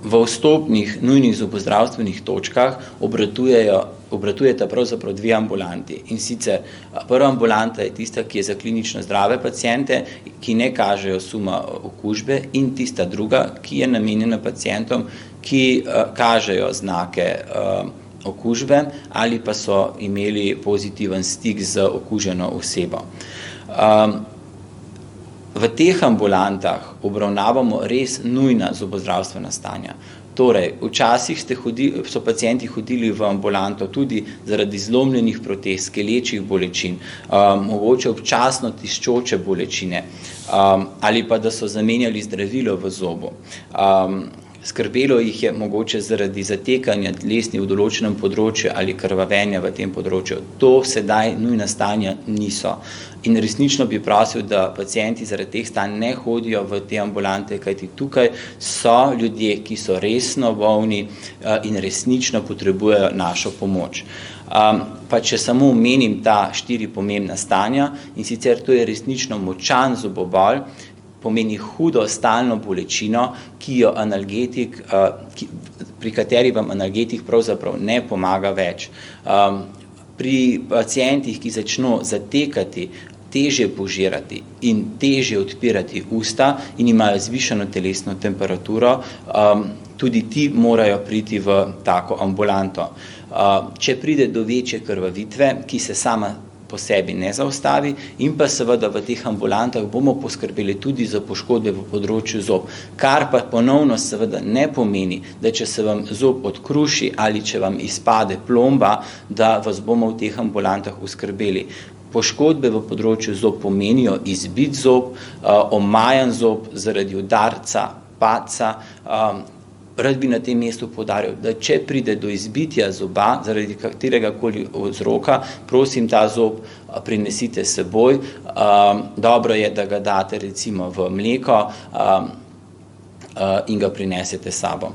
v vstopnih nujnih zobozdravstvenih točkah obratujeta pravzaprav dve ambulanti. In sicer prva ambulanta je tista, ki je za klinično zdrave paciente, ki ne kažejo suma okužbe, in tista druga, ki je namenjena pacientom, ki kažejo znake okužbe ali pa so imeli pozitiven stik z okuženo osebo. V teh ambulantah obravnavamo res nujna zobozdravstvena stanja. Torej, včasih so pacienti hodili v ambulanto tudi zaradi zlomljenih protez, skelečih bolečin, mogoče občasno tiščoče bolečine, ali pa da so zamenjali zdravilo v zobu. Skrbelo jih je mogoče zaradi zatekanja dlesni v določenem področju ali krvavenja v tem področju. To sedaj nujna stanja niso. In resnično bi prosil, da pacienti zaradi teh stanj ne hodijo v te ambulante, kajti tukaj so ljudje, ki so resno bolni in resnično potrebujejo našo pomoč. Pa če samo omenim ta 4 pomembna stanja, in sicer to je resnično močan zobobol, pomeni hudo stalno bolečino, pri kateri vam analgetik pravzaprav ne pomaga več. Pri pacientih, ki začno zatekati, težje požirati in težje odpirati usta in imajo zvišano telesno temperaturo, tudi ti morajo priti v tako ambulanto. Če pride do večje krvavitve, ki se sama po sebi ne zaustavi, in pa seveda v teh ambulantah bomo poskrbeli tudi za poškodbe v področju zob, kar pa ponovno seveda ne pomeni, da če se vam zob odkruši ali če vam izpade plomba, da vas bomo v teh ambulantah oskrbeli. Poškodbe v področju zob pomenijo izbit zob, omajan zob zaradi udarca, padca. Rad bi na tem mestu poudaril, da če pride do izbitja zoba zaradi kateregakoli vzroka, prosim, ta zob prinesite s seboj. Dobro je, da ga date recimo v mleko in ga prinesete s sabo.